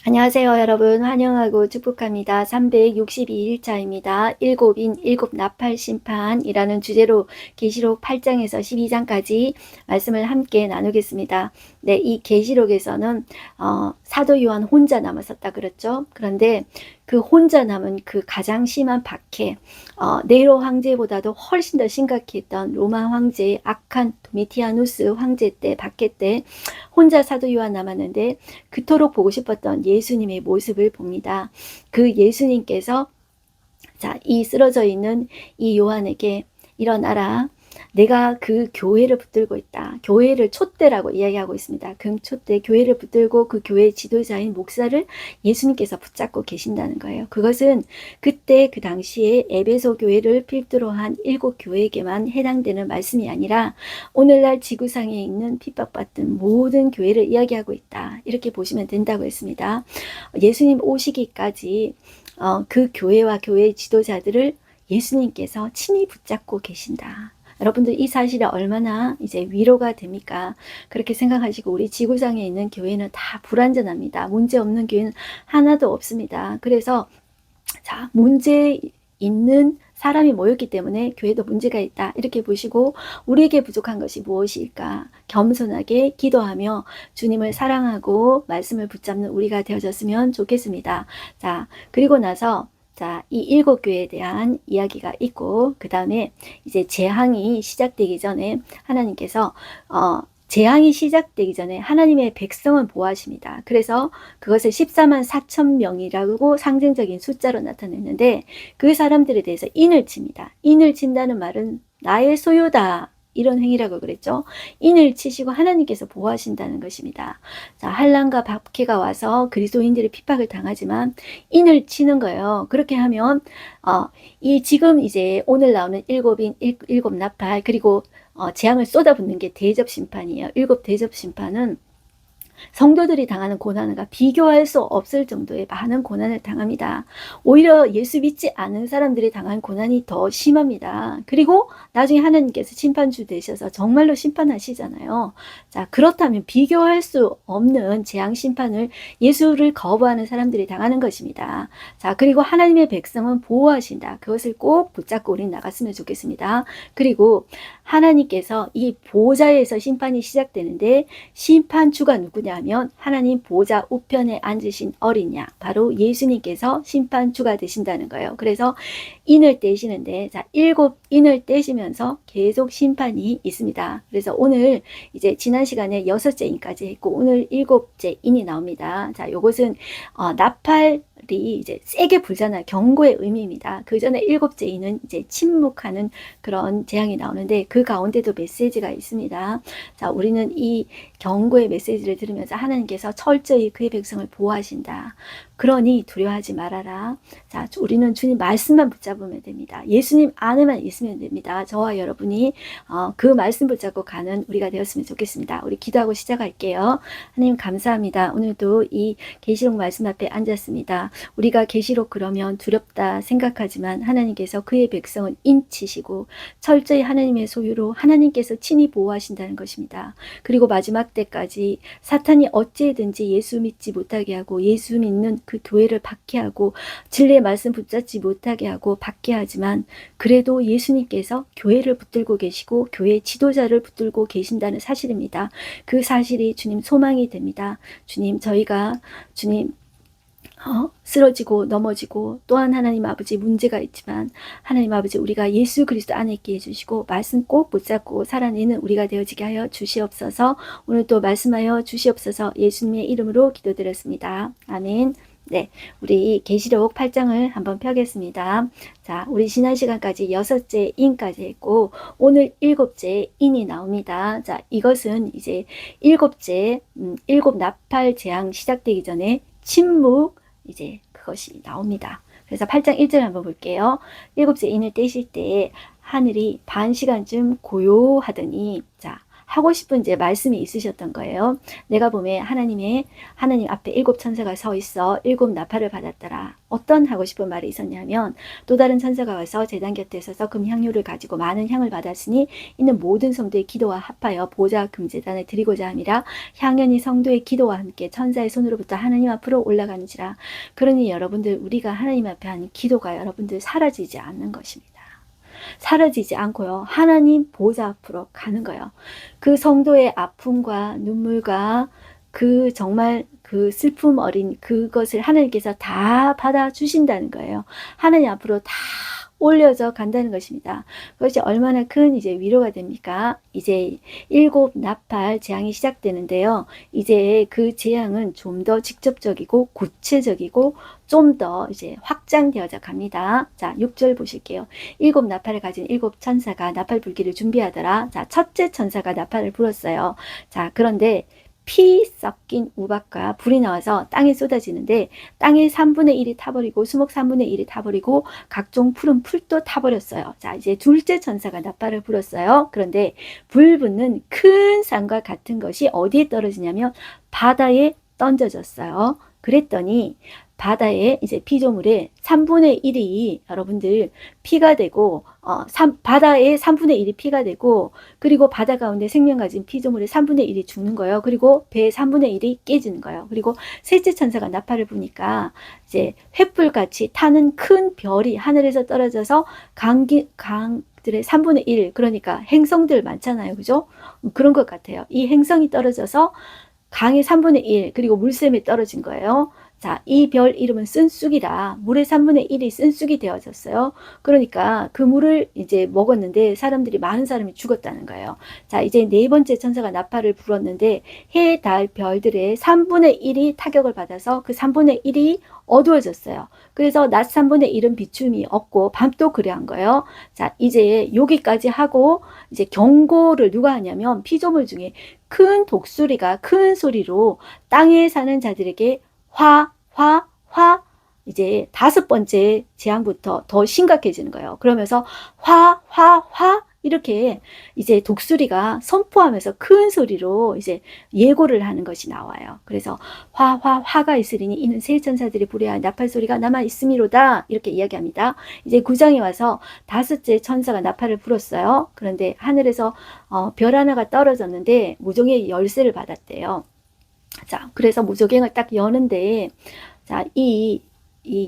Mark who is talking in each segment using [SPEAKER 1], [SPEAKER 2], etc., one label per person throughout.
[SPEAKER 1] 안녕하세요, 여러분. 환영하고 축복합니다. 362일차입니다. 일곱인 일곱 나팔 심판이라는 주제로 계시록 8장에서 12장까지 말씀을 함께 나누겠습니다. 네, 이 계시록에서는 사도 요한 혼자 남았었다 그랬죠. 그런데 그 혼자 남은 그 가장 심한 박해, 네로 황제보다도 훨씬 더 심각했던 로마 황제의 악한 도미티아누스 황제 때 박해 때 혼자 사도 요한 남았는데 그토록 보고 싶었던 예수님의 모습을 봅니다. 그 예수님께서 이 쓰러져 있는 이 요한에게 일어나라. 내가 그 교회를 붙들고 있다. 교회를 촛대라고 이야기하고 있습니다. 금촛대 교회를 붙들고 그 교회의 지도자인 목사를 예수님께서 붙잡고 계신다는 거예요. 그것은 그때 그 당시에 에베소 교회를 필두로 한 7교회에게만 해당되는 말씀이 아니라 오늘날 지구상에 있는 핍박받던 모든 교회를 이야기하고 있다. 이렇게 보시면 된다고 했습니다. 예수님 오시기까지 그 교회와 교회의 지도자들을 예수님께서 친히 붙잡고 계신다. 여러분들 이 사실이 얼마나 이제 위로가 됩니까? 그렇게 생각하시고 우리 지구상에 있는 교회는 다 불완전합니다. 문제 없는 교회는 하나도 없습니다. 그래서 문제 있는 사람이 모였기 때문에 교회도 문제가 있다. 이렇게 보시고 우리에게 부족한 것이 무엇일까? 겸손하게 기도하며 주님을 사랑하고 말씀을 붙잡는 우리가 되어졌으면 좋겠습니다. 그리고 나서 이 7교회에 대한 이야기가 있고 그 다음에 이제 재앙이 시작되기 전에 하나님께서 재앙이 시작되기 전에 하나님의 백성은 보호하십니다. 그래서 그것을 14만 4천 명이라고 상징적인 숫자로 나타냈는데 그 사람들에 대해서 인을 칩니다. 인을 친다는 말은 나의 소유다. 이런 행위라고 그랬죠. 인을 치시고 하나님께서 보호하신다는 것입니다. 한란과 박해가 와서 그리스도인들이 핍박을 당하지만 인을 치는 거예요. 그렇게 하면 이 지금 이제 오늘 나오는 일곱 나팔 그리고 재앙을 쏟아붓는 게 대접 심판이에요. 7 대접 심판은 성도들이 당하는 고난과 비교할 수 없을 정도의 많은 고난을 당합니다. 오히려 예수 믿지 않은 사람들이 당한 고난이 더 심합니다. 그리고 나중에 하나님께서 심판주 되셔서 정말로 심판하시잖아요. 그렇다면 비교할 수 없는 재앙 심판을 예수를 거부하는 사람들이 당하는 것입니다. 그리고 하나님의 백성은 보호하신다. 그것을 꼭 붙잡고 우리는 나갔으면 좋겠습니다. 그리고 하나님께서 이 보좌에서 심판이 시작되는데 심판주가 누구냐면 하나님 보좌 우편에 앉으신 어린 양 바로 예수님께서 심판주가 되신다는 거예요. 그래서 인을 떼시는데 7인을 떼시면서 계속 심판이 있습니다. 그래서 오늘 이제 지난 시간에 6째 인까지 했고 오늘 7째 인이 나옵니다. 요것은 나팔이 이제 세게 불잖아요. 경고의 의미입니다. 그 전에 7째 인은 이제 침묵하는 그런 재앙이 나오는데 그 가운데도 메시지가 있습니다. 우리는 이 경고의 메시지를 들으면서 하나님께서 철저히 그의 백성을 보호하신다. 그러니 두려워하지 말아라. 우리는 주님 말씀만 붙잡으면 됩니다. 예수님 안에만 있으면 됩니다. 저와 여러분이 그 말씀 붙잡고 가는 우리가 되었으면 좋겠습니다. 우리 기도하고 시작할게요. 하나님 감사합니다. 오늘도 이 계시록 말씀 앞에 앉았습니다. 우리가 계시록 그러면 두렵다 생각하지만 하나님께서 그의 백성은 인치시고 철저히 하나님의 소유로 하나님께서 친히 보호하신다는 것입니다. 그리고 마지막 때까지 사탄이 어찌든지 예수 믿지 못하게 하고 예수 믿는 그 교회를 박해하고 진리의 말씀 붙잡지 못하게 하고 박해하지만 그래도 예수님께서 교회를 붙들고 계시고 교회 지도자를 붙들고 계신다는 사실입니다. 그 사실이 주님 소망이 됩니다. 주님 저희가 주님 쓰러지고 넘어지고 또한 하나님 아버지 문제가 있지만 하나님 아버지 우리가 예수 그리스도 안에 있게 해주시고 말씀 꼭 붙잡고 살아내는 우리가 되어지게 하여 주시옵소서. 오늘 또 말씀하여 주시옵소서. 예수님의 이름으로 기도드렸습니다. 아멘. 네, 우리 계시록 8장을 한번 펴겠습니다. 우리 지난 시간까지 6째 인까지 했고 오늘 7째 인이 나옵니다. 이것은 이제 7째 7 나팔 재앙 시작되기 전에 침묵 이제 그것이 나옵니다. 그래서 8장 1절 한번 볼게요. 7째 인을 떼실 때 하늘이 반 시간쯤 고요하더니 하고 싶은 이제 말씀이 있으셨던 거예요. 내가 보면 하나님 앞에 7 천사가 서 있어 7 나팔을 받았더라. 어떤 하고 싶은 말이 있었냐면 또 다른 천사가 와서 제단 곁에 서서 금향료를 가지고 많은 향을 받았으니 이는 모든 성도의 기도와 합하여 보좌 금제단에 드리고자 함이라. 향연이 성도의 기도와 함께 천사의 손으로부터 하나님 앞으로 올라가는지라. 그러니 여러분들 우리가 하나님 앞에 하는 기도가 여러분들 사라지지 않는 것입니다. 사라지지 않고요. 하나님 보좌 앞으로 가는 거예요. 그 성도의 아픔과 눈물과 그 정말 그 슬픔 어린 그것을 하나님께서 다 받아주신다는 거예요. 하나님 앞으로 다 올려져 간다는 것입니다. 그것이 얼마나 큰 이제 위로가 됩니까? 이제 7 나팔 재앙이 시작되는데요. 이제 그 재앙은 좀 더 직접적이고 구체적이고 좀 더 이제 확장되어져 갑니다. 자, 6절 보실게요. 7 나팔을 가진 7 천사가 나팔 불기를 준비하더라. 자, 첫째 천사가 나팔을 불었어요. 자, 그런데 피 섞인 우박과 불이 나와서 땅에 쏟아지는데 땅의 3분의 1이 타버리고 수목 3분의 1이 타버리고 각종 푸른 풀도 타버렸어요. 자, 이제 둘째 천사가 나팔을 불었어요. 그런데 불 붙는 큰 산과 같은 것이 어디에 떨어지냐면 바다에 던져졌어요. 그랬더니 바다에 이제 피조물의 3분의 1이 여러분들 피가 되고 바다의 3분의 1이 피가 되고 그리고 바다 가운데 생명 가진 피조물의 3분의 1이 죽는 거예요. 그리고 배의 3분의 1이 깨지는 거예요. 그리고 셋째 천사가 나팔을 부니까 이제 횃불같이 타는 큰 별이 하늘에서 떨어져서 강들의 3분의 1 그러니까 행성들 많잖아요. 그죠? 그런 것 같아요. 이 행성이 떨어져서 강의 3분의 1 그리고 물샘에 떨어진 거예요. 자, 이 별 이름은 쓴쑥이라. 물의 3분의 1이 쓴쑥이 되어졌어요. 그러니까 그 물을 이제 먹었는데 많은 사람이 죽었다는 거예요. 자, 이제 네 번째 천사가 나팔을 불었는데 해, 달, 별들의 3분의 1이 타격을 받아서 그 3분의 1이 어두워졌어요. 그래서 낮 3분의 1은 비춤이 없고 밤도 그래 한 거예요. 자, 이제 여기까지 하고 이제 경고를 누가 하냐면 피조물 중에 큰 독수리가 큰 소리로 땅에 사는 자들에게 화 이제 5번째 재앙부터 더 심각해지는 거예요. 그러면서 화 이렇게 이제 독수리가 선포하면서 큰 소리로 이제 예고를 하는 것이 나와요. 그래서 화가 있으리니 이는 세 천사들이 불의한 나팔 소리가 남아 있음이로다 이렇게 이야기합니다. 이제 9장에 와서 5째 천사가 나팔을 불었어요. 그런데 하늘에서 별 하나가 떨어졌는데 무종의 열쇠를 받았대요. 자, 그래서 무조갱을 딱 여는데, 자, 이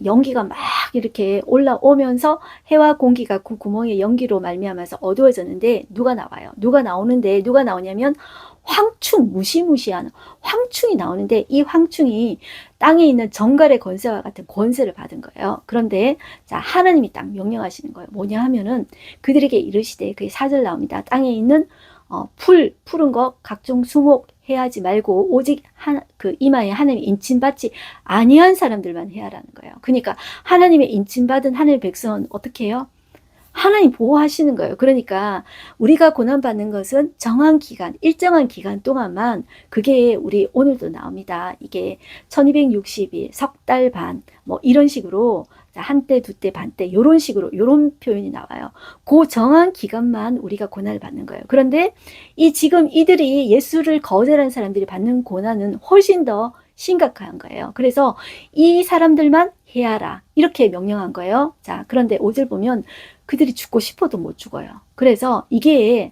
[SPEAKER 1] 연기가 막 이렇게 올라오면서 해와 공기가 그 구멍에 연기로 말미암아서 어두워졌는데, 누가 나와요? 누가 나오냐면, 무시무시한 황충이 나오는데, 이 황충이 땅에 있는 정갈의 권세와 같은 권세를 받은 거예요. 그런데, 자, 하나님이 딱 명령하시는 거예요. 뭐냐 하면은, 그들에게 이르시되, 그게 4절 나옵니다. 땅에 있는 푸른 거, 각종 수목, 해하지 말고 오직 그 이마에 하나님의 인침받지 아니한 사람들만 해야라는 거예요. 그러니까 하나님의 인침받은 하나님의 백성은 어떻게 해요? 하나님 보호하시는 거예요. 그러니까 우리가 고난받는 것은 일정한 기간 동안만 그게 우리 오늘도 나옵니다. 이게 1260일, 석 달 반, 뭐 이런 식으로 한때, 두때, 반때 이런 식으로 이런 표현이 나와요. 그 정한 기간만 우리가 고난을 받는 거예요. 그런데 지금 이들이 예수를 거절한 사람들이 받는 고난은 훨씬 더 심각한 거예요. 그래서 이 사람들만 해야라 이렇게 명령한 거예요. 자, 그런데 5절 보면 그들이 죽고 싶어도 못 죽어요. 그래서 이게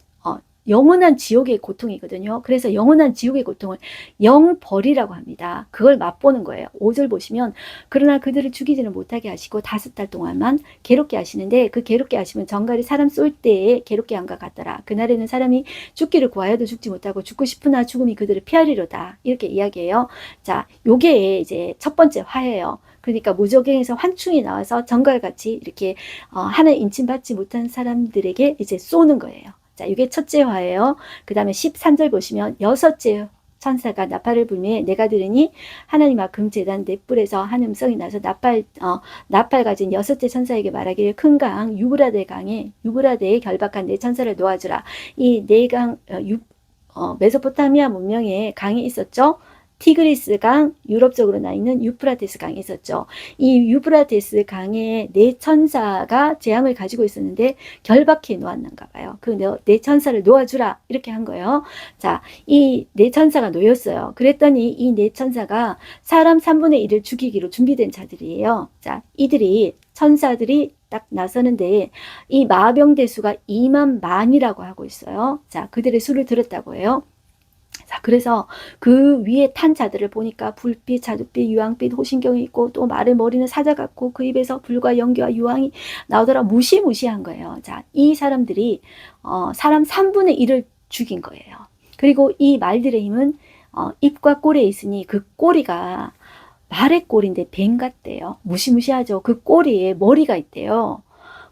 [SPEAKER 1] 영원한 지옥의 고통이거든요. 그래서 영원한 지옥의 고통을 영벌이라고 합니다. 그걸 맛보는 거예요. 5절 보시면 그러나 그들을 죽이지는 못하게 하시고 5달 동안만 괴롭게 하시는데 그 괴롭게 하시면 정갈이 사람 쏠 때에 괴롭게 한것 같더라. 그날에는 사람이 죽기를 구하여도 죽지 못하고 죽고 싶으나 죽음이 그들을 피하리로다. 이렇게 이야기해요. 자, 요게 이제 첫 번째 화예요. 그러니까 무저갱에서 환충이 나와서 정갈같이 이렇게 하나의 인침받지 못한 사람들에게 이제 쏘는 거예요. 자, 이게 첫째 화예요. 그 다음에 13절 보시면 6째 천사가 나팔을 불매 내가 들으니 하나님 앞 금제단 넷불에서 한 음성이 나서 나팔 가진 6째 천사에게 말하기를 큰 강 유브라데에 결박한 네 천사를 놓아주라. 이 네 강 메소포타미아 문명에 강이 있었죠. 티그리스 강, 유럽 쪽으로 나 있는 유프라테스 강이 있었죠. 이 유프라테스 강에 네 천사가 재앙을 가지고 있었는데 결박해 놓았는가 봐요. 그 네 천사를 놓아주라 이렇게 한 거예요. 자, 이 네 천사가 놓였어요. 그랬더니 이 네 천사가 사람 3분의 1을 죽이기로 준비된 자들이에요. 자, 이들이 천사들이 딱 나서는데 이 마병대 수가 2만 만이라고 하고 있어요. 자, 그들의 수를 들었다고 해요. 자, 그래서 그 위에 탄 자들을 보니까 불빛, 자줏빛, 유황빛, 호신경이 있고 또 말의 머리는 사자 같고 그 입에서 불과 연기와 유황이 나오더라. 무시무시한 거예요. 자, 이 사람들이 사람 3분의 1을 죽인 거예요. 그리고 이 말들의 힘은 입과 꼬리에 있으니 그 꼬리가 말의 꼬리인데 뱀 같대요. 무시무시하죠. 그 꼬리에 머리가 있대요.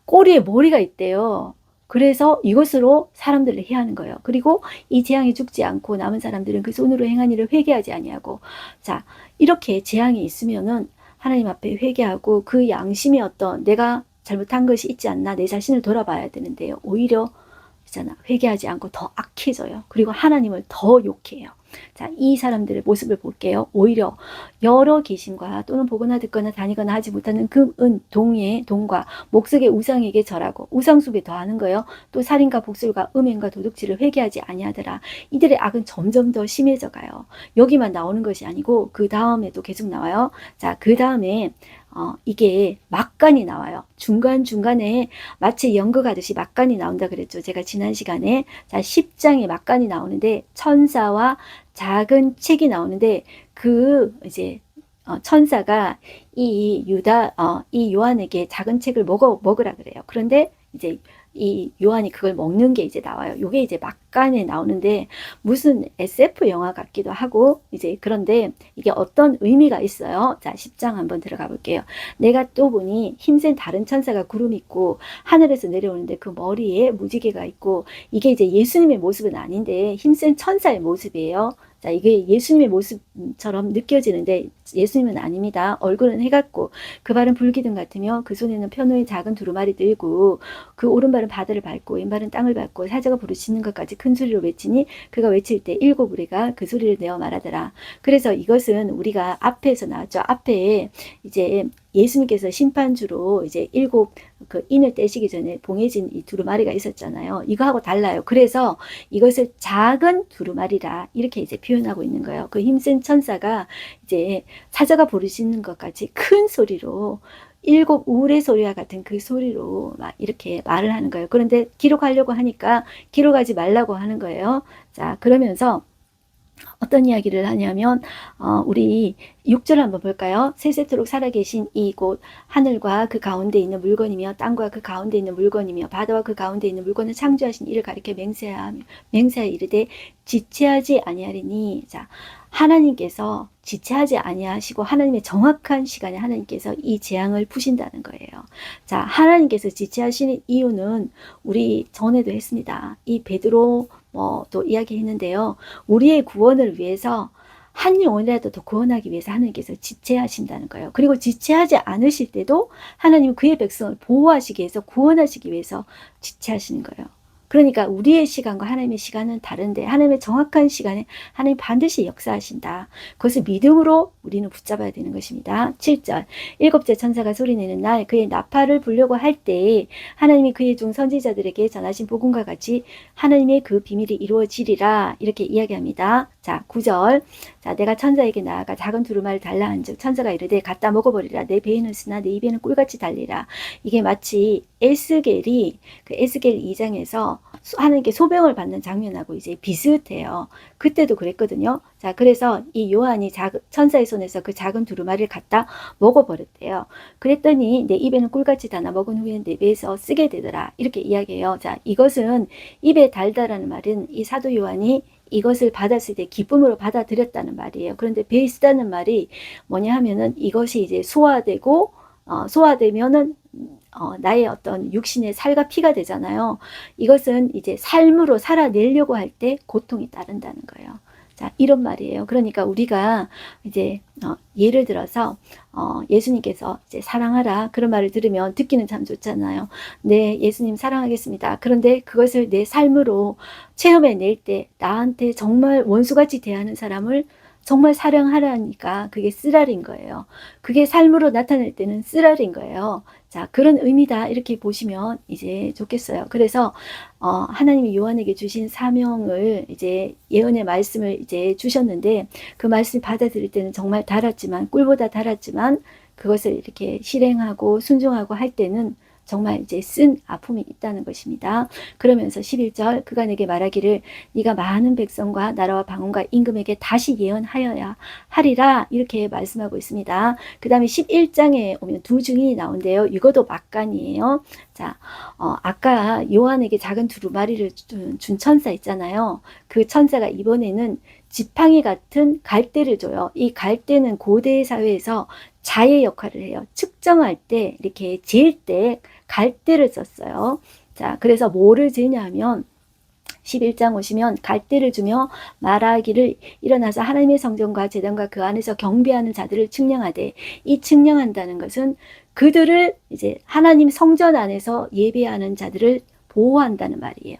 [SPEAKER 1] 꼬리에 머리가 있대요. 그래서 이것으로 사람들을 해하는 거예요. 그리고 이 재앙이 죽지 않고 남은 사람들은 그 손으로 행한 일을 회개하지 아니하고, 자, 이렇게 재앙이 있으면은 하나님 앞에 회개하고 그 양심이 어떤 내가 잘못한 것이 있지 않나 내 자신을 돌아봐야 되는데요. 오히려 있잖아, 회개하지 않고 더 악해져요. 그리고 하나님을 더 욕해요. 자, 이 사람들의 모습을 볼게요. 오히려 여러 귀신과 또는 보거나 듣거나 다니거나 하지 못하는 금, 은, 동의, 동과 목석의 우상에게 절하고 우상숭배 더하는 거예요. 또 살인과 복술과 음행과 도둑질을 회개하지 아니하더라. 이들의 악은 점점 더 심해져 가요. 여기만 나오는 것이 아니고 그 다음에도 계속 나와요. 자, 그 다음에 이게 막간이 나와요. 중간중간에 마치 연극하듯이 막간이 나온다 그랬죠. 제가 지난 시간에. 자, 10장에 막간이 나오는데 천사와 작은 책이 나오는데 그 이제 천사가 이 요한에게 작은 책을 먹으라 그래요. 그런데 이제 이 요한이 그걸 먹는 게 이제 나와요. 요게 이제 막간에 나오는데 무슨 SF 영화 같기도 하고 이제 그런데 이게 어떤 의미가 있어요. 자, 10장 한번 들어가 볼게요. 내가 또 보니 힘센 다른 천사가 구름 있고 하늘에서 내려오는데 그 머리에 무지개가 있고 이게 이제 예수님의 모습은 아닌데 힘센 천사의 모습이에요. 자, 이게 예수님의 모습처럼 느껴지는데 예수님은 아닙니다. 얼굴은 해같고 그 발은 불기둥 같으며 그 손에는 편호의 작은 두루마리 들고 그 오른발은 바다를 밟고 왼발은 땅을 밟고 사자가 부르짖는 것까지 큰 소리로 외치니 그가 외칠 때 7무리가 그 소리를 내어 말하더라. 그래서 이것은 우리가 앞에서 나왔죠. 앞에 이제 예수님께서 심판주로 이제 7 그 인을 떼시기 전에 봉해진 이 두루마리가 있었잖아요. 이거하고 달라요. 그래서 이것을 작은 두루마리라 이렇게 이제 표현하고 있는 거예요. 그 힘센 천사가 이제 사자가 부르짖는 것 같이 큰 소리로 7 우레 소리와 같은 그 소리로 막 이렇게 말을 하는 거예요. 그런데 기록하려고 하니까 기록하지 말라고 하는 거예요. 자, 그러면서 어떤 이야기를 하냐면 우리 6절 한번 볼까요? 세세토록 살아계신 이곳 하늘과 그 가운데 있는 물건이며 땅과 그 가운데 있는 물건이며 바다와 그 가운데 있는 물건을 창조하신 이를 가리켜 맹세하여 이르되 지체하지 아니하리니. 자, 하나님께서 지체하지 아니하시고 하나님의 정확한 시간에 하나님께서 이 재앙을 푸신다는 거예요. 자, 하나님께서 지체하시는 이유는 우리 전에도 했습니다. 이 베드로 또 이야기했는데요. 우리의 구원을 위해서 한 영혼이라도 더 구원하기 위해서 하나님께서 지체하신다는 거예요. 그리고 지체하지 않으실 때도 하나님은 그의 백성을 보호하시기 위해서 구원하시기 위해서 지체하시는 거예요. 그러니까 우리의 시간과 하나님의 시간은 다른데 하나님의 정확한 시간에 하나님 반드시 역사하신다. 그것을 믿음으로 우리는 붙잡아야 되는 것입니다. 7절 7째 천사가 소리내는 날 그의 나팔을 불려고 할 때 하나님이 그의 종 선지자들에게 전하신 복음과 같이 하나님의 그 비밀이 이루어지리라 이렇게 이야기합니다. 자, 9절 자, 내가 천사에게 나아가 작은 두루마리를 달라 한즉 천사가 이르되 갖다 먹어버리라. 내 배에는 쓰나 내 입에는 꿀같이 달리라. 이게 마치 에스겔이 그 에스겔 2장에서 하나님께 소병을 받는 장면하고 이제 비슷해요. 그때도 그랬거든요. 자, 그래서 이 요한이 천사의 손에서 그 작은 두루마리를 갖다 먹어버렸대요. 그랬더니 내 입에는 꿀같이 달아 먹은 후에 내 배에서 쓰게 되더라. 이렇게 이야기해요. 자, 이것은 입에 달다라는 말은 이 사도 요한이 이것을 받았을 때 기쁨으로 받아들였다는 말이에요. 그런데 배에 쓰다는 말이 뭐냐 하면은 이것이 이제 소화되고 소화되면은 나의 어떤 육신의 살과 피가 되잖아요. 이것은 이제 삶으로 살아내려고 할 때 고통이 따른다는 거예요. 자, 이런 말이에요. 그러니까 우리가 이제 예를 들어서 예수님께서 이제 사랑하라 그런 말을 들으면 듣기는 참 좋잖아요. 네, 예수님 사랑하겠습니다. 그런데 그것을 내 삶으로 체험해낼 때 나한테 정말 원수같이 대하는 사람을 정말 사랑하라니까 그게 쓰라린 거예요. 그게 삶으로 나타날 때는 쓰라린 거예요. 자, 그런 의미다 이렇게 보시면 이제 좋겠어요. 그래서 하나님이 요한에게 주신 사명을 이제 예언의 말씀을 이제 주셨는데 그 말씀 받아들일 때는 정말 달았지만 꿀보다 달았지만 그것을 이렇게 실행하고 순종하고 할 때는 정말 이제 쓴 아픔이 있다는 것입니다. 그러면서 11절 그가 내게 말하기를 네가 많은 백성과 나라와 방언과 임금에게 다시 예언하여야 하리라 이렇게 말씀하고 있습니다. 그 다음에 11장에 오면 두 증인이 나온대요. 이것도 막간이에요. 자, 아까 요한에게 작은 두루마리를 준 천사 있잖아요. 그 천사가 이번에는 지팡이 같은 갈대를 줘요. 이 갈대는 고대 사회에서 자의 역할을 해요. 측정할 때 이렇게 잴 때 갈대를 썼어요. 자, 그래서 뭐를 지냐면 11장 오시면 갈대를 주며 말하기를 일어나서 하나님의 성전과 제단과 그 안에서 경배하는 자들을 측량하되 이 측량한다는 것은 그들을 이제 하나님 성전 안에서 예배하는 자들을 보호한다는 말이에요.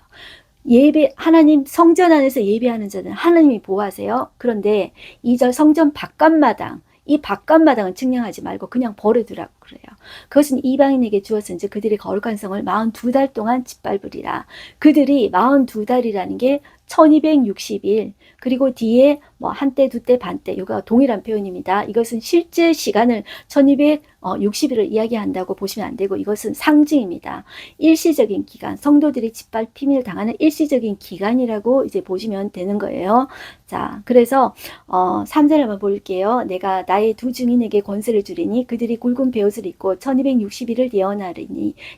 [SPEAKER 1] 하나님 성전 안에서 예배하는 자는 하나님이 보호하세요. 그런데 2절 성전 바깥마당, 이 바깥마당은 측량하지 말고 그냥 버려두라고 그래요. 그것은 이방인에게 주었은지 그들이 거룩한 성을 42달 동안 짓밟으리라. 그들이 42달이라는 게 1260일 그리고 뒤에 뭐 한때 두때 반때 이거 동일한 표현입니다. 이것은 실제 시간을 1260일을 이야기한다고 보시면 안 되고 이것은 상징입니다. 일시적인 기간, 성도들이 짓밟힘을 당하는 일시적인 기간이라고 이제 보시면 되는 거예요. 자, 그래서 3절 한번 볼게요. 내가 나의 두 증인에게 권세를 주리니 그들이 굵은 베옷을 입고 1260일을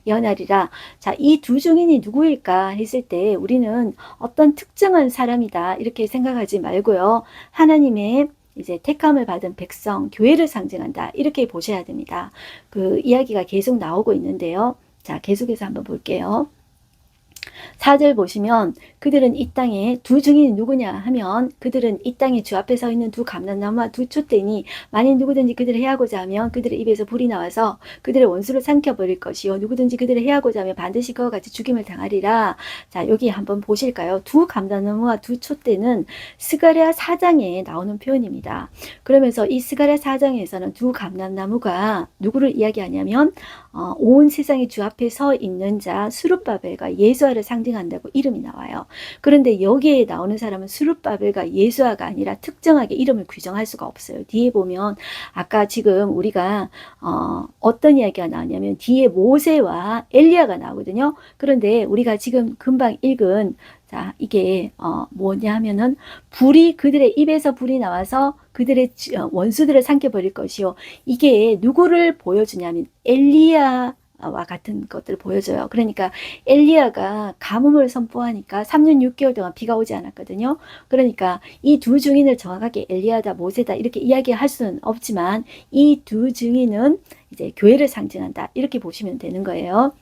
[SPEAKER 1] 예언하리라. 자, 이 두 증인이 누구일까 했을 때 우리는 어떤 특정한 사람이다 이렇게 생각하지 말고요. 하나님의 이제 택함을 받은 백성, 교회를 상징한다 이렇게 보셔야 됩니다. 그 이야기가 계속 나오고 있는데요. 자, 계속해서 한번 볼게요. 4절 보시면 그들은 이 땅에 두 증인이 누구냐 하면 그들은 이 땅에 주 앞에 서 있는 두 감람나무와 두 촛대니 만일 누구든지 그들을 해하고자 하면 그들의 입에서 불이 나와서 그들의 원수를 삼켜버릴 것이요 누구든지 그들을 해하고자 하면 반드시 그와 같이 죽임을 당하리라. 자, 여기 한번 보실까요? 두 감람나무와 두 촛대는 스가랴 4장에 나오는 표현입니다. 그러면서 이 스가랴 4장에서는 두 감람나무가 누구를 이야기하냐면 온 세상이 주 앞에 서 있는 자 스룹바벨과 예수아를 상징한다고 이름이 나와요. 그런데 여기에 나오는 사람은 스룹바벨과 예수아가 아니라 특정하게 이름을 규정할 수가 없어요. 뒤에 보면 아까 지금 우리가 어떤 이야기가 나오냐면 뒤에 모세와 엘리야가 나오거든요. 그런데 우리가 지금 금방 읽은 자, 이게 뭐냐 하면은 불이 그들의 입에서 불이 나와서 그들의 원수들을 삼켜버릴 것이요. 이게 누구를 보여주냐면 엘리야와 같은 것들을 보여줘요. 그러니까 엘리야가 가뭄을 선포하니까 3년 6개월 동안 비가 오지 않았거든요. 그러니까 이 두 증인을 정확하게 엘리야다 모세다 이렇게 이야기할 수는 없지만 이 두 증인은 이제 교회를 상징한다 이렇게 보시면 되는 거예요.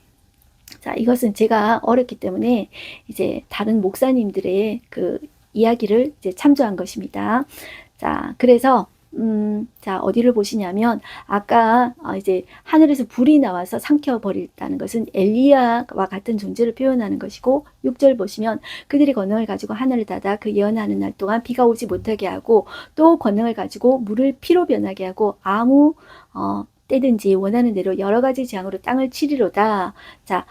[SPEAKER 1] 자, 이것은 제가 어렵기 때문에 이제 다른 목사님들의 그 이야기를 이제 참조한 것입니다. 자, 그래서 자, 어디를 보시냐면 아까 이제 하늘에서 불이 나와서 삼켜버린다는 것은 엘리야와 같은 존재를 표현하는 것이고 6절 보시면 그들이 권능을 가지고 하늘을 닫아 그 예언하는 날 동안 비가 오지 못하게 하고 또 권능을 가지고 물을 피로 변하게 하고 아무 때든지 원하는 대로 여러 가지 재앙으로 땅을 치리로다. 자,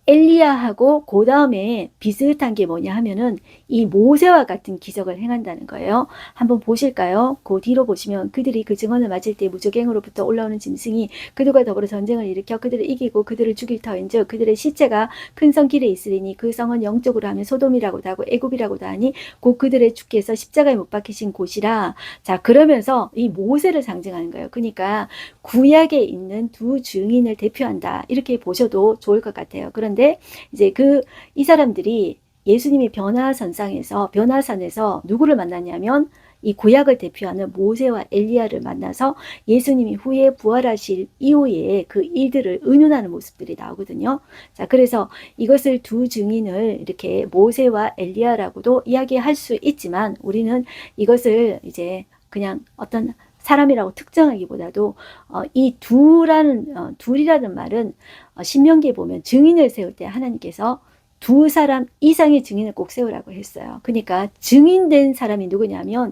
[SPEAKER 1] 엘리야하고 그 다음에 비슷한 게 뭐냐 하면은 이 모세와 같은 기적을 행한다는 거예요. 한번 보실까요? 그 뒤로 보시면 그들이 그 증언을 맞을 때 무적행으로부터 올라오는 짐승이 그들과 더불어 전쟁을 일으켜 그들을 이기고 그들을 죽일 터인즉 그들의 시체가 큰 성 길에 있으리니 그 성은 영적으로 하면 소돔이라고도 하고 애굽이라고도 하니 곧 그들의 주께서 십자가에 못 박히신 곳이라. 자, 그러면서 이 모세를 상징하는 거예요. 그러니까 구약에 있는 두 증인을 대표한다 이렇게 보셔도 좋을 것 같아요. 그런데 이제 이 사람들이 예수님이 변화산에서 누구를 만났냐면 이 구약을 대표하는 모세와 엘리야를 만나서 예수님이 후에 부활하실 이후에 그 일들을 의논하는 모습들이 나오거든요. 자, 그래서 이것을 두 증인을 이렇게 모세와 엘리야라고도 이야기할 수 있지만 우리는 이것을 이제 그냥 어떤 사람이라고 특정하기보다도 이 둘이라는 말은 신명기에 보면 증인을 세울 때 하나님께서 두 사람 이상의 증인을 꼭 세우라고 했어요. 그러니까 증인된 사람이 누구냐면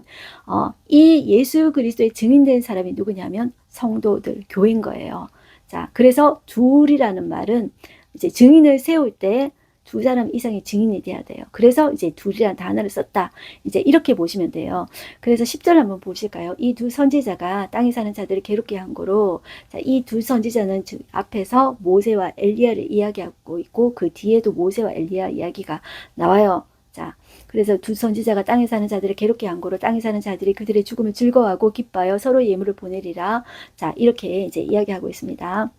[SPEAKER 1] 이 예수 그리스도의 증인된 사람이 누구냐면 성도들, 교회인 거예요. 자, 그래서 둘이라는 말은 이제 증인을 세울 때 두 사람 이상의 증인이 돼야 돼요. 그래서 이제 둘이라는 단어를 썼다. 이제 이렇게 보시면 돼요. 그래서 10절 한번 보실까요? 이 두 선지자가 땅에 사는 자들을 괴롭게 한 거로, 자, 이 두 선지자는 앞에서 모세와 엘리야를 이야기하고 있고 그 뒤에도 모세와 엘리야 이야기가 나와요. 자, 그래서 두 선지자가 땅에 사는 자들을 괴롭게 한 거로 땅에 사는 자들이 그들의 죽음을 즐거워하고 기뻐하여 서로 예물을 보내리라. 자, 이렇게 이제 이야기하고 있습니다.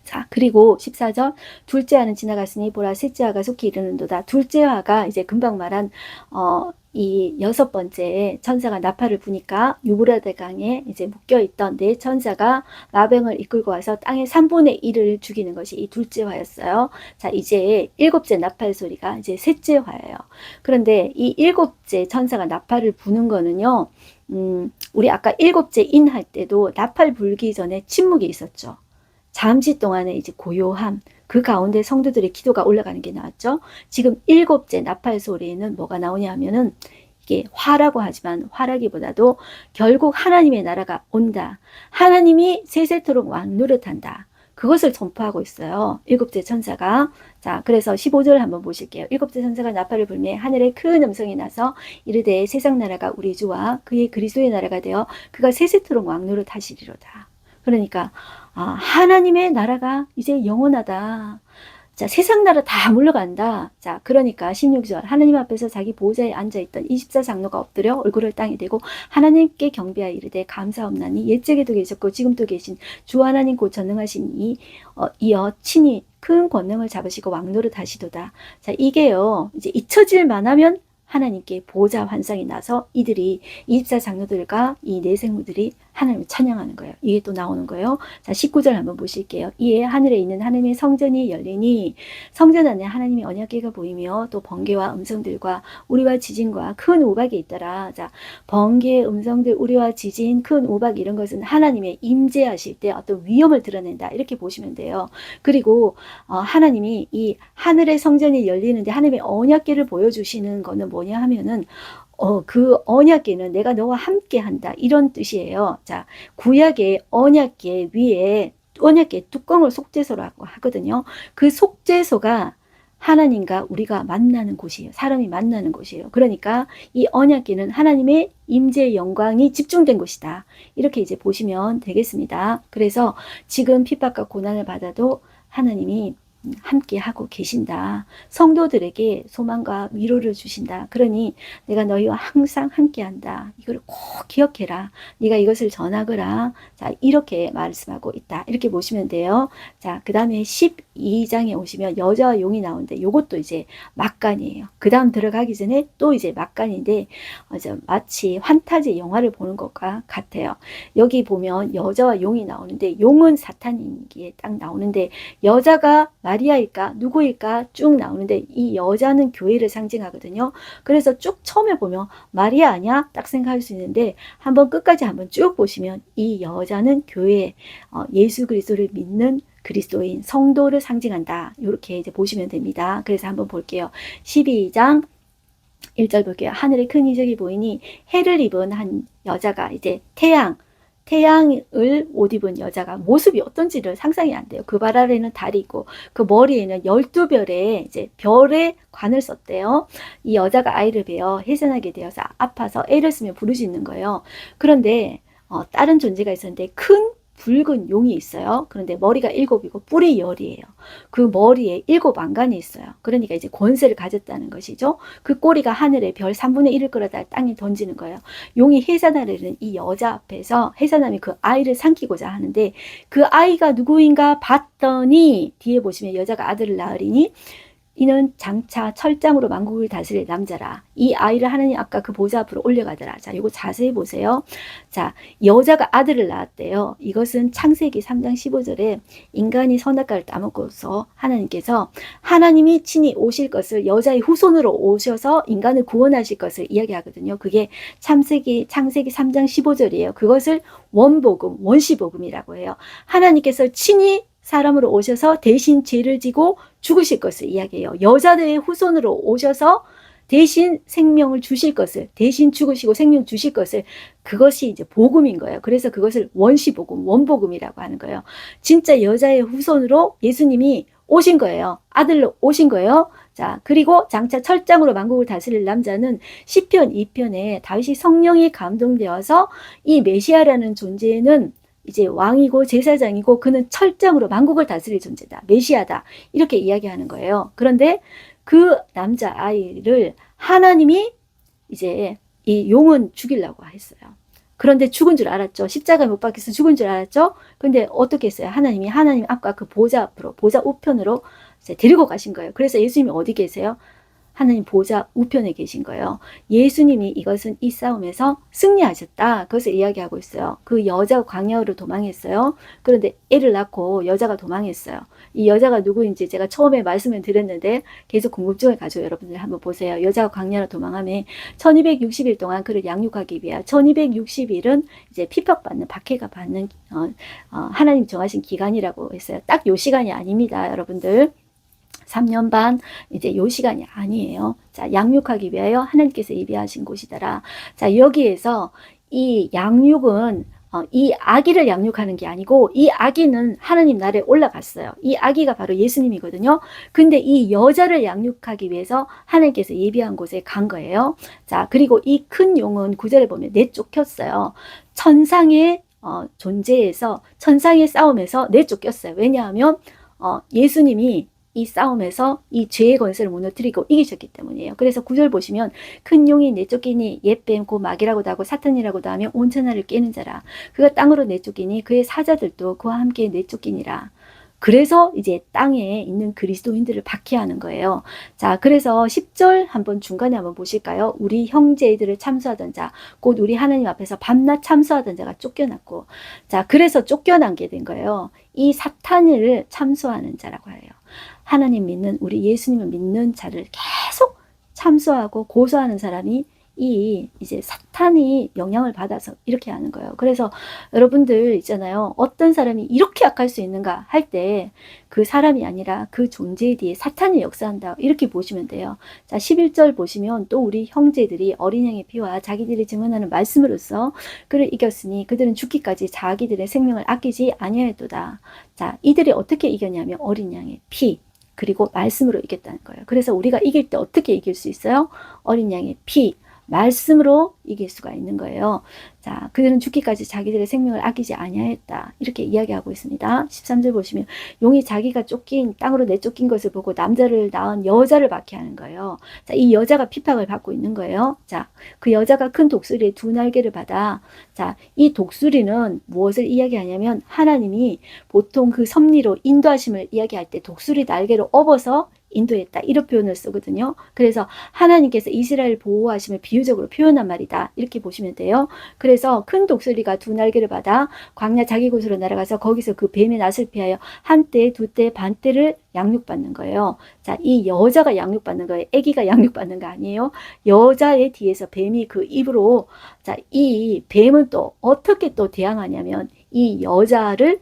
[SPEAKER 1] 자, 그리고 14절, 둘째 화는 지나갔으니 보라 셋째 화가 속히 이르는도다. 둘째 화가 이제 금방 말한 이 여섯 번째 천사가 나팔을 부니까 유브라데 강에 이제 묶여있던 네 천사가 마병을 이끌고 와서 땅의 3분의 1을 죽이는 것이 이 둘째 화였어요. 자, 이제 일곱째 나팔 소리가 이제 셋째 화예요. 그런데 이 일곱째 천사가 나팔을 부는 거는요, 우리 아까 일곱째 인 할 때도 나팔 불기 전에 침묵이 있었죠. 잠시 동안의 이제 고요함, 그 가운데 성도들의 기도가 올라가는 게 나왔죠. 지금 일곱째 나팔 소리에는 뭐가 나오냐 하면은 이게 화라고 하지만 화라기보다도 결국 하나님의 나라가 온다. 하나님이 세세토록 왕노릇한다. 그것을 전파하고 있어요. 일곱째 천사가. 자, 그래서 15절 한번 보실게요. 일곱째 천사가 나팔을 불매 하늘에 큰 음성이 나서 이르되 세상 나라가 우리 주와 그의 그리스도의 나라가 되어 그가 세세토록 왕노릇하시리로다. 그러니까 하나님의 나라가 이제 영원하다. 자, 세상 나라 다 물러간다. 자, 그러니까 16절 하나님 앞에서 자기 보호자에 앉아있던 24장로가 엎드려 얼굴을 땅에 대고 하나님께 경배하여 이르되 감사옵나니 옛적에도 계셨고 지금도 계신 주 하나님 곧 전능하신 이어 친히 큰 권능을 잡으시고 왕노릇 하시도다. 자, 이게요 이제 잊혀질 만하면 하나님께 보호자 환상이 나서 이들이 24장로들과 이 내생무들이 하나님을 찬양하는 거예요. 이게 또 나오는 거예요. 자, 19절 한번 보실게요. 이에 하늘에 있는 하나님의 성전이 열리니 성전 안에 하나님의 언약궤가 보이며 또 번개와 음성들과 우리와 지진과 큰 우박이 있더라. 자, 번개, 음성들, 우리와 지진, 큰 우박 이런 것은 하나님의 임재하실 때 어떤 위엄을 드러낸다. 이렇게 보시면 돼요. 그리고 하나님이 이 하늘의 성전이 열리는데 하나님의 언약궤를 보여주시는 거는 뭐냐 하면은 그 언약궤는 내가 너와 함께 한다. 이런 뜻이에요. 자, 구약의 언약궤 위에 언약궤 뚜껑을 속죄소라고 하거든요. 그 속죄소가 하나님과 우리가 만나는 곳이에요. 사람이 만나는 곳이에요. 그러니까 이 언약궤는 하나님의 임재의 영광이 집중된 곳이다. 이렇게 이제 보시면 되겠습니다. 그래서 지금 핍박과 고난을 받아도 하나님이 함께 하고 계신다. 성도들에게 소망과 위로를 주신다. 그러니 내가 너희와 항상 함께 한다. 이걸 꼭 기억해라. 네가 이것을 전하거라. 자, 이렇게 말씀하고 있다. 이렇게 보시면 돼요. 자, 그 다음에 12장에 오시면 여자와 용이 나오는데 이것도 이제 막간이에요. 그 다음 들어가기 전에 또 이제 막간인데 마치 환타지 영화를 보는 것과 같아요. 여기 보면 여자와 용이 나오는데 용은 사탄이기에 딱 나오는데 여자가 마리아일까 누구일까 쭉 나오는데 이 여자는 교회를 상징하거든요. 그래서 쭉 처음에 보면 마리아 아니야? 딱 생각할 수 있는데 한번 끝까지 한번 쭉 보시면 이 여자는 교회 예수 그리스도를 믿는 그리스도인 성도를 상징한다. 이렇게 이제 보시면 됩니다. 그래서 한번 볼게요. 12장 1절 볼게요. 하늘에 큰 이적이 보이니 해를 입은 한 여자가 이제 태양을 옷 입은 여자가 모습이 어떤지를 상상이 안 돼요. 그 발 아래는 달이 있고 그 머리에는 12별의 이제 별의 관을 썼대요. 이 여자가 아이를 베어 해산하게 되어서 아파서 애를 쓰며 부르짖는 거예요. 그런데 다른 존재가 있었는데 큰 붉은 용이 있어요. 그런데 머리가 7이고 뿔이 10이에요. 그 머리에 7 안간이 있어요. 그러니까 이제 권세를 가졌다는 것이죠. 그 꼬리가 하늘에 별 3분의 1을 끌어다 땅에 던지는 거예요. 용이 해산하려는 이 여자 앞에서 해산함이 그 아이를 삼키고자 하는데 그 아이가 누구인가 봤더니 뒤에 보시면 여자가 아들을 낳으리니 이는 장차 철장으로 만국을 다스릴 남자라. 이 아이를 하나님 아까 그 보좌 앞으로 올려가더라. 자, 이거 자세히 보세요. 자, 여자가 아들을 낳았대요. 이것은 창세기 3장 15절에 인간이 선악과를 따먹고서 하나님이 친히 오실 것을 여자의 후손으로 오셔서 인간을 구원하실 것을 이야기하거든요. 그게 창세기 3장 15절이에요. 그것을 원복음, 원시복음이라고 해요. 하나님께서 친히 사람으로 오셔서 대신 죄를 지고 죽으실 것을 이야기해요. 여자의 후손으로 오셔서 대신 생명을 주실 것을, 대신 죽으시고 생명 주실 것을, 그것이 이제 복음인 거예요. 그래서 그것을 원시복음, 원복음이라고 하는 거예요. 진짜 여자의 후손으로 예수님이 오신 거예요. 아들로 오신 거예요. 자, 그리고 장차 철장으로 만국을 다스릴 남자는 시편 2편에 다윗이 성령이 감동되어서 이 메시아라는 존재는 이제 왕이고 제사장이고 그는 철장으로 만국을 다스릴 존재다. 메시아다. 이렇게 이야기하는 거예요. 그런데 그 남자 아이를 하나님이 이제 이 용은 죽이려고 했어요. 그런데 죽은 줄 알았죠. 십자가에 못 박혀서 죽은 줄 알았죠. 근데 어떻게 했어요? 하나님 아까 그 보좌 앞으로, 보좌 우편으로 데리고 가신 거예요. 그래서 예수님이 어디 계세요? 하나님 보좌 우편에 계신 거예요. 예수님이 이 싸움에서 승리하셨다. 그것을 이야기하고 있어요. 그 여자가 광야로 도망했어요. 그런데 애를 낳고 여자가 도망했어요. 이 여자가 누구인지 제가 처음에 말씀을 드렸는데 계속 궁금증을 가지고 여러분들 한번 보세요. 여자가 광야로 도망하며 1260일 동안 그를 양육하기 위해 1260일은 이제 피박받는, 박해가 받는 하나님 정하신 기간이라고 했어요. 딱 요 시간이 아닙니다. 여러분들. 3년 반 이제 요 시간이 아니에요. 자, 양육하기 위하여 하나님께서 예비하신 곳이더라. 자, 여기에서 이 양육은 이 아기를 양육하는 게 아니고 이 아기는 하나님 나라에 올라갔어요. 이 아기가 바로 예수님이거든요. 근데 이 여자를 양육하기 위해서 하나님께서 예비한 곳에 간 거예요. 자, 그리고 이 큰 용은 9절에 보면 내쫓겼어요. 천상의 존재에서, 천상의 싸움에서 내쫓겼어요. 왜냐하면 예수님이 이 싸움에서 이 죄의 권세를 무너뜨리고 이기셨기 때문이에요. 그래서 9절 보시면 큰 용이 내쫓기니 옛뱀 곧 마귀라고도 하고 사탄이라고도 하며 온 천하를 깨는 자라. 그가 땅으로 내쫓기니 그의 사자들도 그와 함께 내쫓기니라. 그래서 이제 땅에 있는 그리스도인들을 박해하는 거예요. 자, 그래서 10절 한번 중간에 한번 보실까요? 우리 형제들을 참수하던 자, 곧 우리 하나님 앞에서 밤낮 참수하던 자가 쫓겨났고, 자, 그래서 쫓겨난 게 된 거예요. 이 사탄을 참수하는 자라고 해요. 하나님 믿는, 우리 예수님을 믿는 자를 계속 참수하고 고소하는 사람이 이제 사탄이 영향을 받아서 이렇게 하는 거예요. 그래서 여러분들 있잖아요. 어떤 사람이 이렇게 악할 수 있는가 할 때 그 사람이 아니라 그 존재 뒤에 사탄이 역사한다. 이렇게 보시면 돼요. 자, 11절 보시면 또 우리 형제들이 어린 양의 피와 자기들이 증언하는 말씀으로써 그를 이겼으니 그들은 죽기까지 자기들의 생명을 아끼지 아니하였도다. 자, 이들이 어떻게 이겼냐면 어린 양의 피, 그리고 말씀으로 이겼다는 거예요. 그래서 우리가 이길 때 어떻게 이길 수 있어요? 어린 양의 피, 말씀으로 이길 수가 있는 거예요. 자, 그들은 죽기까지 자기들의 생명을 아끼지 아니하였다. 이렇게 이야기하고 있습니다. 13절 보시면 용이 자기가 땅으로 내쫓긴 것을 보고 남자를 낳은 여자를 박해하는 거예요. 자, 이 여자가 핍박을 받고 있는 거예요. 자, 그 여자가 큰 독수리의 두 날개를 받아. 자, 이 독수리는 무엇을 이야기하냐면 하나님이 보통 그 섭리로 인도하심을 이야기할 때 독수리 날개로 업어서 인도했다. 이런 표현을 쓰거든요. 그래서 하나님께서 이스라엘 보호하심을 비유적으로 표현한 말이다. 이렇게 보시면 돼요. 그래서 큰 독수리가 두 날개를 받아 광야 자기 곳으로 날아가서 거기서 그 뱀의 낯을 피하여 한 때, 두 때, 반 때를 양육받는 거예요. 자, 이 여자가 양육받는 거예요. 아기가 양육받는 거 아니에요. 여자의 뒤에서 뱀이 그 입으로, 자, 이 뱀은 또 어떻게 또 대항하냐면 이 여자를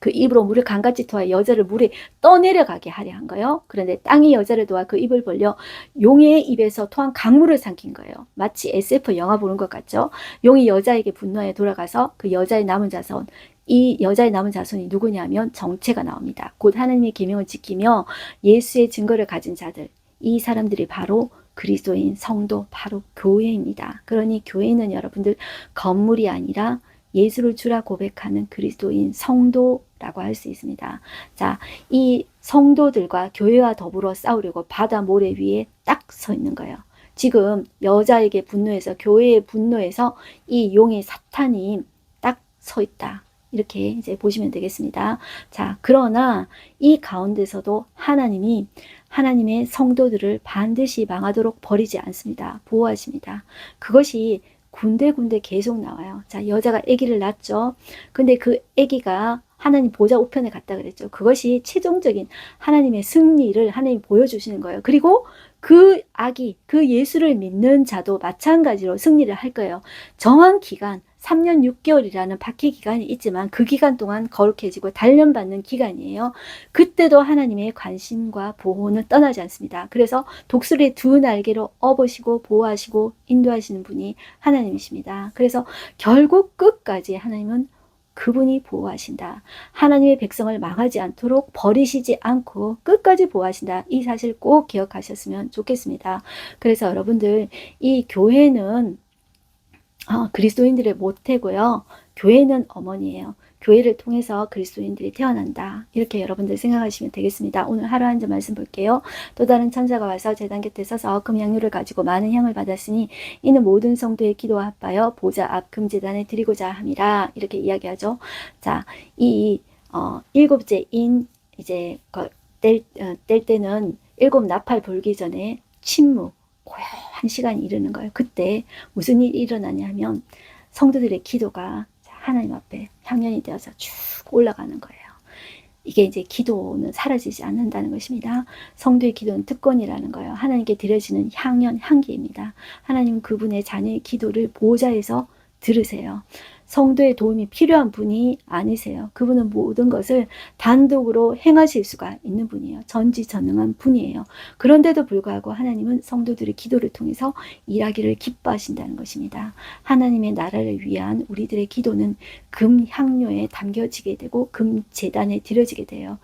[SPEAKER 1] 그 입으로 물을 강같이 토하 여자를 물에 떠내려가게 하려 한 거예요. 그런데 땅이 여자를 도와 그 입을 벌려 용의 입에서 토한 강물을 삼킨 거예요. 마치 SF 영화 보는 것 같죠. 용이 여자에게 분노해 돌아가서 그 여자의 남은 자손, 이 여자의 남은 자손이 누구냐면 정체가 나옵니다. 곧 하나님의 계명을 지키며 예수의 증거를 가진 자들, 이 사람들이 바로 그리스도인 성도, 바로 교회입니다. 그러니 교회는 여러분들 건물이 아니라 예수를 주라 고백하는 그리스도인 성도라고 할 수 있습니다. 자, 이 성도들과 교회와 더불어 싸우려고 바다 모래 위에 딱 서 있는 거예요. 지금 여자에게 분노해서, 교회의 분노해서 이 용의 사탄이 딱 서 있다. 이렇게 이제 보시면 되겠습니다. 자, 그러나 이 가운데서도 하나님이 하나님의 성도들을 반드시 망하도록 버리지 않습니다. 보호하십니다. 그것이 군데군데 계속 나와요. 자, 여자가 아기를 낳았죠. 근데 그 아기가 하나님 보좌 우편에 갔다 그랬죠. 그것이 최종적인 하나님의 승리를 하나님이 보여주시는 거예요. 그리고 그 아기, 그 예수를 믿는 자도 마찬가지로 승리를 할 거예요. 정한 기간, 3년 6개월이라는 박해 기간이 있지만 그 기간 동안 거룩해지고 단련받는 기간이에요. 그때도 하나님의 관심과 보호는 떠나지 않습니다. 그래서 독수리의 두 날개로 업으시고 보호하시고 인도하시는 분이 하나님이십니다. 그래서 결국 끝까지 하나님은 그분이 보호하신다. 하나님의 백성을 망하지 않도록 버리시지 않고 끝까지 보호하신다. 이 사실 꼭 기억하셨으면 좋겠습니다. 그래서 여러분들, 이 교회는 그리스도인들의 모태고요. 교회는 어머니예요. 교회를 통해서 그리스도인들이 태어난다. 이렇게 여러분들 생각하시면 되겠습니다. 오늘 하루 한 점 말씀 볼게요. 또 다른 천사가 와서 제단 곁에 서서 금향유를 가지고 많은 향을 받았으니 이는 모든 성도의 기도와 합하여 보좌 앞 금제단에 드리고자 함이라. 이렇게 이야기하죠. 자, 이 일곱째 인 이제 뗄 때는 일곱 나팔 불기 전에 침묵, 고요한 시간이 이르는 거예요. 그때 무슨 일이 일어나냐면 성도들의 기도가 하나님 앞에 향연이 되어서 쭉 올라가는 거예요. 이게 이제 기도는 사라지지 않는다는 것입니다. 성도의 기도는 특권이라는 거예요. 하나님께 드려지는 향연, 향기입니다. 하나님은 그분의 자녀의 기도를 보좌에서 들으세요. 성도의 도움이 필요한 분이 아니세요. 그분은 모든 것을 단독으로 행하실 수가 있는 분이에요. 전지전능한 분이에요. 그런데도 불구하고 하나님은 성도들의 기도를 통해서 일하기를 기뻐하신다는 것입니다. 하나님의 나라를 위한 우리들의 기도는 금 향료에 담겨지게 되고 금 제단에 드려지게 돼요.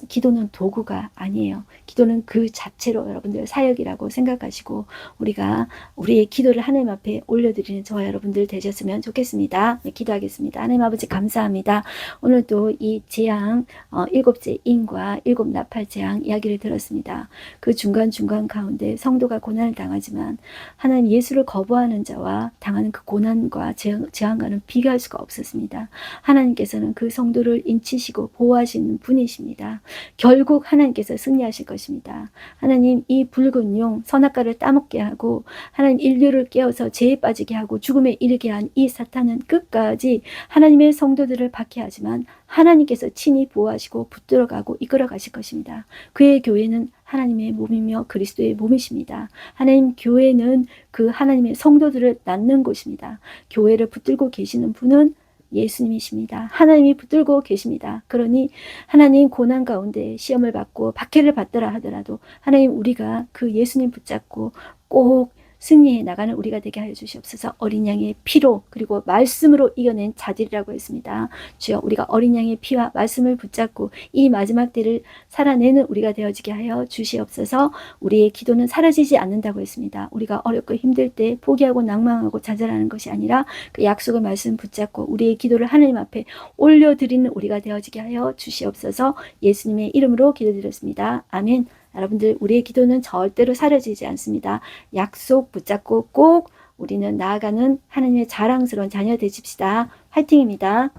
[SPEAKER 1] 기도는 도구가 아니에요. 기도는 그 자체로 여러분들 사역이라고 생각하시고 우리가 우리의 기도를 하나님 앞에 올려드리는 저와 여러분들 되셨으면 좋겠습니다. 네, 기도하겠습니다. 하나님 아버지 감사합니다. 오늘도 이 재앙 일곱째 인과 일곱 나팔 재앙 이야기를 들었습니다. 그 중간중간 가운데 성도가 고난을 당하지만 하나님 예수를 거부하는 자와 당하는 그 고난과 재앙과는 비교할 수가 없었습니다. 하나님께서는 그 성도를 인치시고 보호하시는 분이십니다. 결국 하나님께서 승리하실 것입니다. 하나님 이 붉은 용 선악과를 따먹게 하고 하나님 인류를 깨어서 죄에 빠지게 하고 죽음에 이르게 한 이 사탄은 끝까지 하나님의 성도들을 박해하지만 하나님께서 친히 보호하시고 붙들어가고 이끌어가실 것입니다. 그의 교회는 하나님의 몸이며 그리스도의 몸이십니다. 하나님 교회는 그 하나님의 성도들을 낳는 곳입니다. 교회를 붙들고 계시는 분은 예수님이십니다. 하나님이 붙들고 계십니다. 그러니 하나님 고난 가운데 시험을 받고 박해를 받더라 하더라도 하나님 우리가 그 예수님 붙잡고 꼭 승리해 나가는 우리가 되게 하여 주시옵소서. 어린 양의 피로 그리고 말씀으로 이겨낸 자들이라고 했습니다. 주여 우리가 어린 양의 피와 말씀을 붙잡고 이 마지막 때를 살아내는 우리가 되어지게 하여 주시옵소서. 우리의 기도는 사라지지 않는다고 했습니다. 우리가 어렵고 힘들 때 포기하고 낭망하고 좌절하는 것이 아니라 그 약속의 말씀 붙잡고 우리의 기도를 하나님 앞에 올려드리는 우리가 되어지게 하여 주시옵소서. 예수님의 이름으로 기도드렸습니다. 아멘. 여러분들 우리의 기도는 절대로 사라지지 않습니다. 약속 붙잡고 꼭 우리는 나아가는 하나님의 자랑스러운 자녀 되십시다. 화이팅입니다.